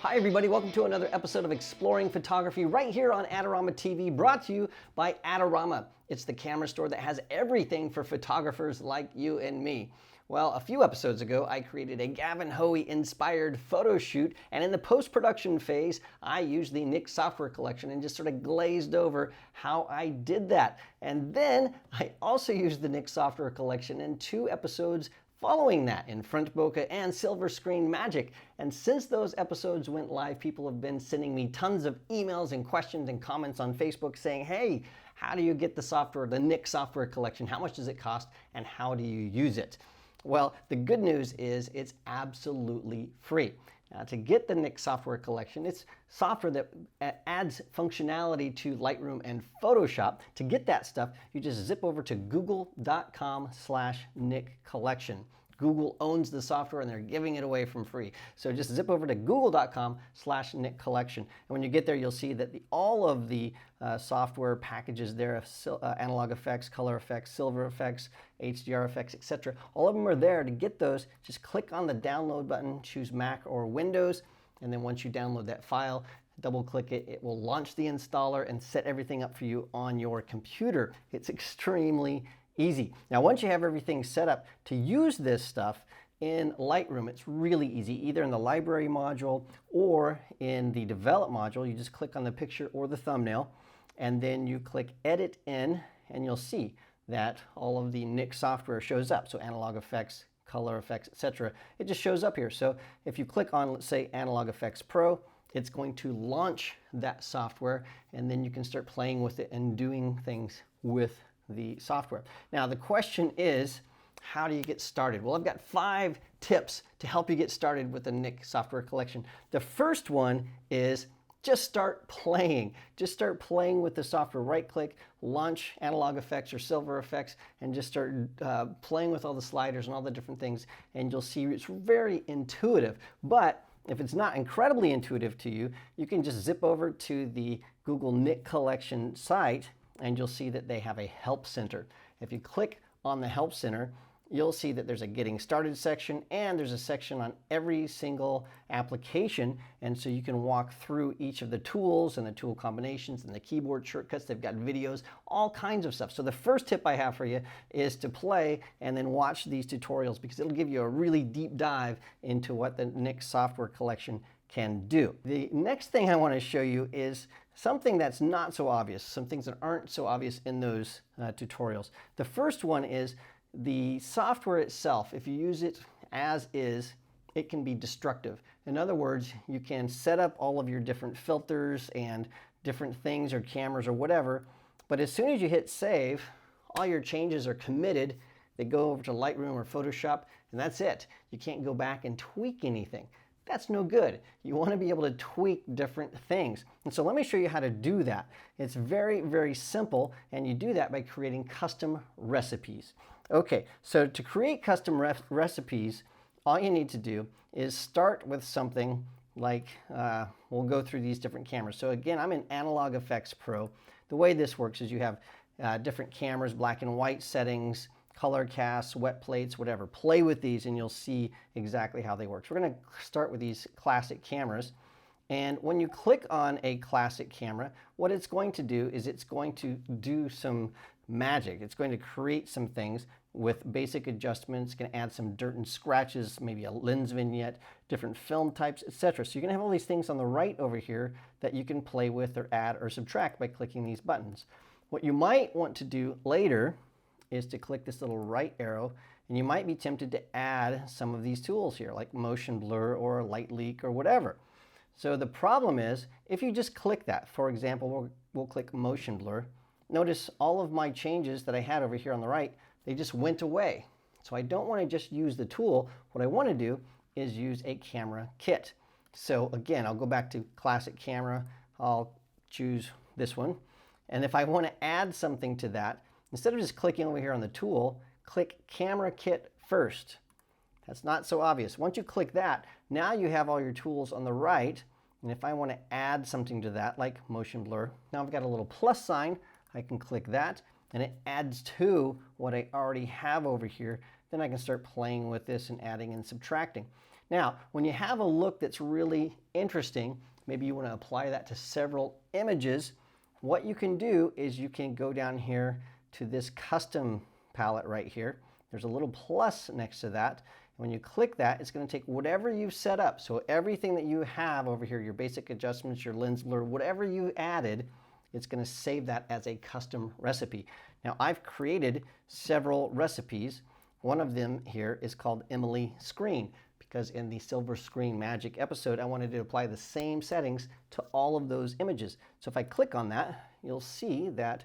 Hi everybody, welcome to another episode of Exploring Photography right here on Adorama TV, brought to you by Adorama. It's the camera store that has everything for photographers like you and me. Well, a few episodes ago, I created a Gavin Hoey inspired photo shoot, and in the post-production phase, I used the Nik software collection and just sort of glazed over how I did that. And then I also used the Nik software collection in 2 episodes following that in front bokeh and silver screen magic. And since those episodes went live, people have been sending me tons of emails and questions and comments on Facebook saying, hey, how do you get the software, the Nik software collection? How much does it cost and how do you use it? Well, the good news is it's absolutely free. Now, to get the Nik software collection, it's software that adds functionality to Lightroom and Photoshop. To get that stuff, you just zip over to google.com/Nik Collection. Google owns the software and they're giving it away for free. So just zip over to google.com/Nik Collection. And when you get there, you'll see that all of the software packages there, analog effects, color effects, silver effects, HDR effects, etc. All of them are there. To get those, just click on the download button, choose Mac or Windows, and then once you download that file, double click it, it will launch the installer and set everything up for you on your computer. It's extremely easy. Now, once you have everything set up to use this stuff in Lightroom, it's really easy. Either in the library module or in the develop module, you just click on the picture or the thumbnail, and then you click edit in, and you'll see that all of the Nik software shows up. So analog effects, color effects, etc. It just shows up here. So if you click on, let's say, Analog Effects Pro, it's going to launch that software, and then you can start playing with it and doing things with the software. Now, the question is, how do you get started? Well, I've got 5 tips to help you get started with the Nik software collection. The first one is just start playing. Just start playing with the software. Right-click, launch Analog Effects or Silver Effects, and just start playing with all the sliders and all the different things, and you'll see it's very intuitive. But if it's not incredibly intuitive to you, you can just zip over to the Google Nik Collection site, and you'll see that they have a Help Center. If you click on the Help Center, you'll see that there's a Getting Started section, and there's a section on every single application, and so you can walk through each of the tools and the tool combinations and the keyboard shortcuts. They've got videos, all kinds of stuff. So the first tip I have for you is to play and then watch these tutorials, because it'll give you a really deep dive into what the Nik software collection can do. The next thing I want to show you is something that's not so obvious, some things that aren't so obvious in those tutorials. The first one is the software itself. If you use it as is, it can be destructive. In other words, you can set up all of your different filters and different things or cameras or whatever, but as soon as you hit save, all your changes are committed. They go over to Lightroom or Photoshop, and that's it. You can't go back and tweak anything. That's no good. You want to be able to tweak different things. And so let me show you how to do that. It's very, very simple, and you do that by creating custom recipes. Okay, so to create custom recipes, all you need to do is start with something like, we'll go through these different cameras. So again, I'm in Analog Effects Pro. The way this works is you have different cameras, black and white settings, color casts, wet plates, whatever. Play with these and you'll see exactly how they work. So we're going to start with these classic cameras. And when you click on a classic camera, what it's going to do is it's going to do some magic. It's going to create some things with basic adjustments. It's going to add some dirt and scratches, maybe a lens vignette, different film types, etc. So you're going to have all these things on the right over here that you can play with or add or subtract by clicking these buttons. What you might want to do later is to click this little right arrow, and you might be tempted to add some of these tools here, like motion blur or light leak or whatever. So the problem is, if you just click that, for example, we'll click motion blur, notice all of my changes that I had over here on the right, they just went away. So I don't want to just use the tool. What I want to do is use a camera kit. So again, I'll go back to classic camera, I'll choose this one, and if I want to add something to that, instead of just clicking over here on the tool, click Camera Kit first. That's not so obvious. Once you click that, now you have all your tools on the right, and if I want to add something to that, like motion blur, now I've got a little plus sign, I can click that, and it adds to what I already have over here then I can start playing with this and adding and subtracting. Now, when you have a look that's really interesting, maybe you want to apply that to several images, what you can do is you can go down here to this custom palette right here. There's a little plus next to that. When you click that, it's going to take whatever you've set up. So everything that you have over here, your basic adjustments, your lens blur, whatever you added, it's going to save that as a custom recipe. Now, I've created several recipes. One of them here is called Emily Screen, because in the Silver Screen Magic episode, I wanted to apply the same settings to all of those images. So if I click on that, you'll see that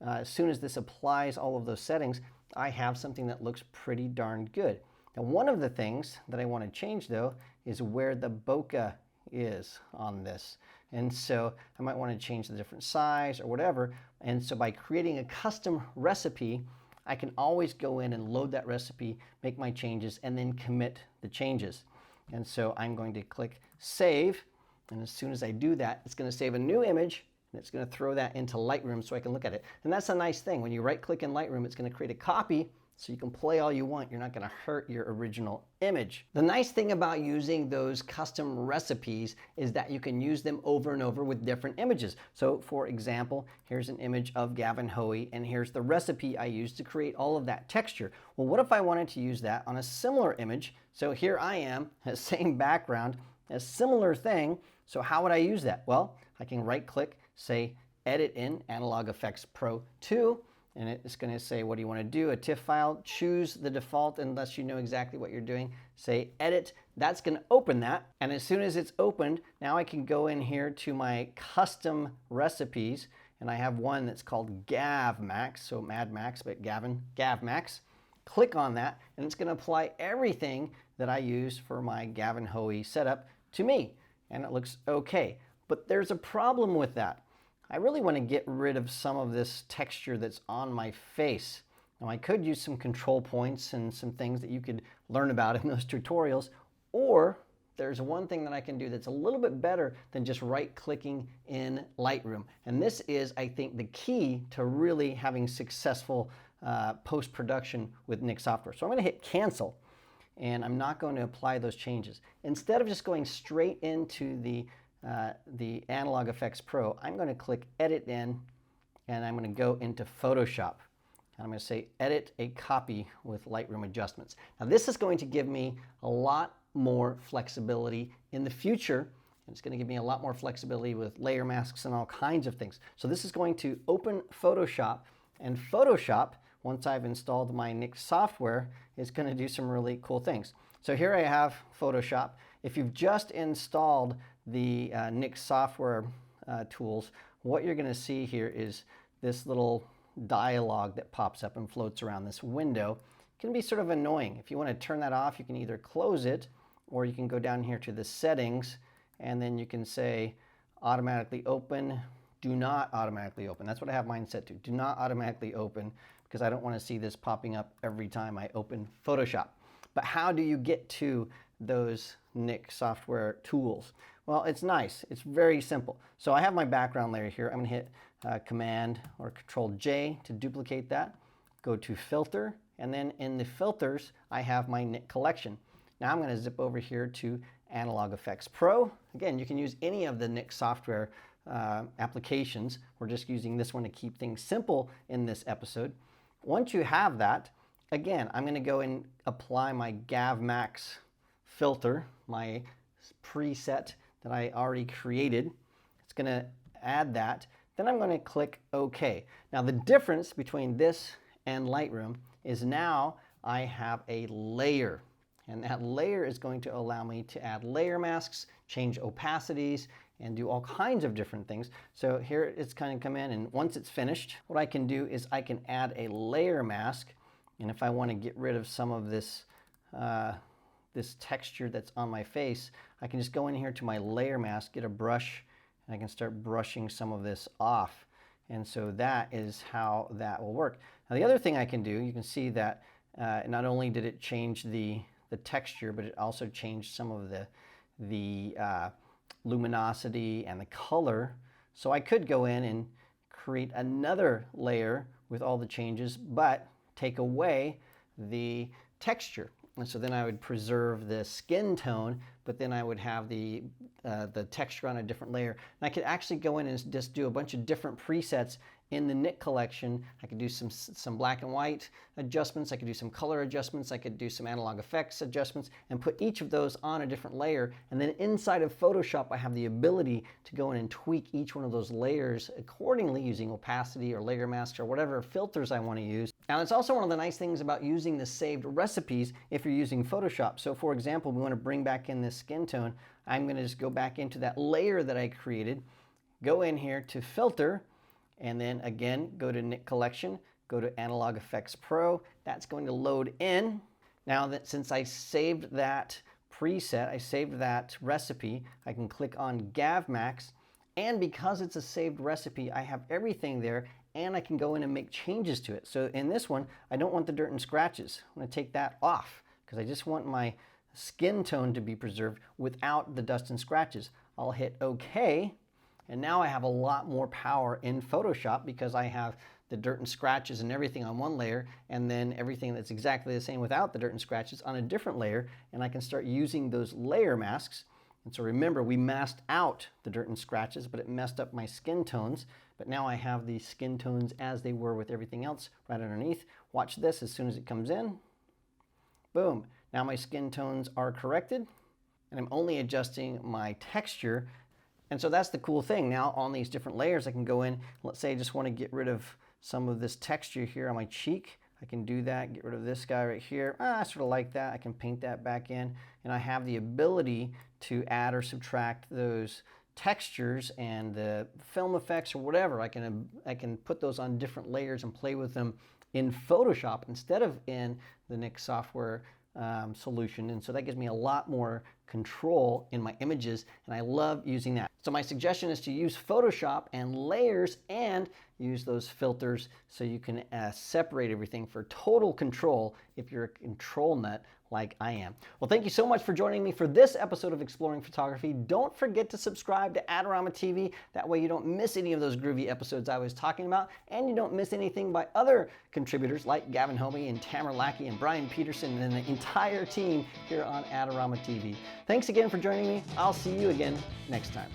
as soon as this applies all of those settings, I have something that looks pretty darn good. Now, one of the things that I want to change, though, is where the bokeh is on this. And so I might want to change the different size or whatever. And so by creating a custom recipe, I can always go in and load that recipe, make my changes, and then commit the changes. And so I'm going to click Save. And as soon as I do that, it's going to save a new image, and it's going to throw that into Lightroom so I can look at it. And that's a nice thing. When you right-click in Lightroom, it's going to create a copy so you can play all you want. You're not going to hurt your original image. The nice thing about using those custom recipes is that you can use them over and over with different images. So for example, here's an image of Gavin Hoey, and here's the recipe I used to create all of that texture. Well, what if I wanted to use that on a similar image? So here I am, same background, a similar thing. So how would I use that? Well, I can right-click, say Edit in Analog Effects Pro 2, and it's going to say, what do you want to do? A TIFF file. Choose the default unless you know exactly what you're doing. Say Edit. That's going to open that. And as soon as it's opened, now I can go in here to my custom recipes. And I have one that's called Gav Max. So Mad Max, but Gav Max. Click on that, and it's going to apply everything that I use for my Gavin Hoey setup to me. And it looks okay. But there's a problem with that. I really want to get rid of some of this texture that's on my face. Now, I could use some control points and some things that you could learn about in those tutorials, or there's one thing that I can do that's a little bit better than just right-clicking in Lightroom. And this is, I think, the key to really having successful post-production with Nik software. So I'm going to hit Cancel, and I'm not going to apply those changes. Instead of just going straight into the Analog Effects Pro, I'm going to click Edit in, and I'm going to go into Photoshop. And I'm going to say Edit a copy with Lightroom adjustments. Now this is going to give me a lot more flexibility in the future, and it's going to give me a lot more flexibility with layer masks and all kinds of things. So this is going to open Photoshop, and Photoshop, once I've installed my Nik software, is going to do some really cool things. So here I have Photoshop. If you've just installed the Nik software tools, what you're going to see here is this little dialogue that pops up and floats around this window. It can be sort of annoying. If you want to turn that off, you can either close it, or you can go down here to the settings, and then you can say automatically open, do not automatically open. That's what I have mine set to. Do not automatically open, because I don't want to see this popping up every time I open Photoshop. But how do you get to those Nik software tools? Well, it's nice. It's very simple. So I have my background layer here. I'm going to hit Command or Control J to duplicate that. Go to Filter, and then in the filters, I have my Nik Collection. Now I'm going to zip over here to Analog Effects Pro. Again, you can use any of the Nik software applications. We're just using this one to keep things simple in this episode. Once you have that, again, I'm going to go and apply my Gav Max filter, my preset that I already created. It's going to add that. Then I'm going to click OK. Now the difference between this and Lightroom is now I have a layer. And that layer is going to allow me to add layer masks, change opacities, and do all kinds of different things. So here it's kind of come in, and once it's finished, what I can do is I can add a layer mask. And if I want to get rid of some of this this texture that's on my face, I can just go in here to my layer mask, get a brush, and I can start brushing some of this off. And so that is how that will work. Now the other thing I can do, you can see that not only did it change the texture, but it also changed some of the luminosity and the color. So I could go in and create another layer with all the changes, but take away the texture. And so then I would preserve the skin tone, but then I would have the texture on a different layer. And I could actually go in and just do a bunch of different presets in the Nik Collection. I could do some black and white adjustments. I could do some color adjustments. I could do some analog effects adjustments and put each of those on a different layer. And then inside of Photoshop, I have the ability to go in and tweak each one of those layers accordingly using opacity or layer mask or whatever filters I want to use. Now, it's also one of the nice things about using the saved recipes if you're using Photoshop. So for example, we want to bring back in this skin tone. I'm going to just go back into that layer that I created, go in here to filter, and then again, go to Nik Collection, go to Analog Effects Pro. That's going to load in. Now that since I saved that preset, I saved that recipe, I can click on Gav Max. And because it's a saved recipe, I have everything there and I can go in and make changes to it. So in this one, I don't want the dirt and scratches. I'm gonna take that off because I just want my skin tone to be preserved without the dust and scratches. I'll hit OK. And now I have a lot more power in Photoshop because I have the dirt and scratches and everything on one layer, and then everything that's exactly the same without the dirt and scratches on a different layer, and I can start using those layer masks. And so remember, we masked out the dirt and scratches, but it messed up my skin tones. But now I have the skin tones as they were with everything else right underneath. Watch this as soon as it comes in. Boom. Now my skin tones are corrected, and I'm only adjusting my texture. And so that's the cool thing. Now on these different layers, I can go in, let's say I just want to get rid of some of this texture here on my cheek. I can do that, get rid of this guy right here. I sort of like that. I can paint that back in. And I have the ability to add or subtract those textures and the film effects or whatever. I can put those on different layers and play with them in Photoshop instead of in the Nik software solution. And so that gives me a lot more control in my images, and I love using that. So my suggestion is to use Photoshop and layers and use those filters so you can separate everything for total control if you're a control nut like I am. Well, thank you so much for joining me for this episode of Exploring Photography. Don't forget to subscribe to Adorama TV. That way you don't miss any of those groovy episodes I was talking about, and you don't miss anything by other contributors like Gavin Homey and Tamara Lackey and Brian Peterson and the entire team here on Adorama TV. Thanks again for joining me. I'll see you again next time.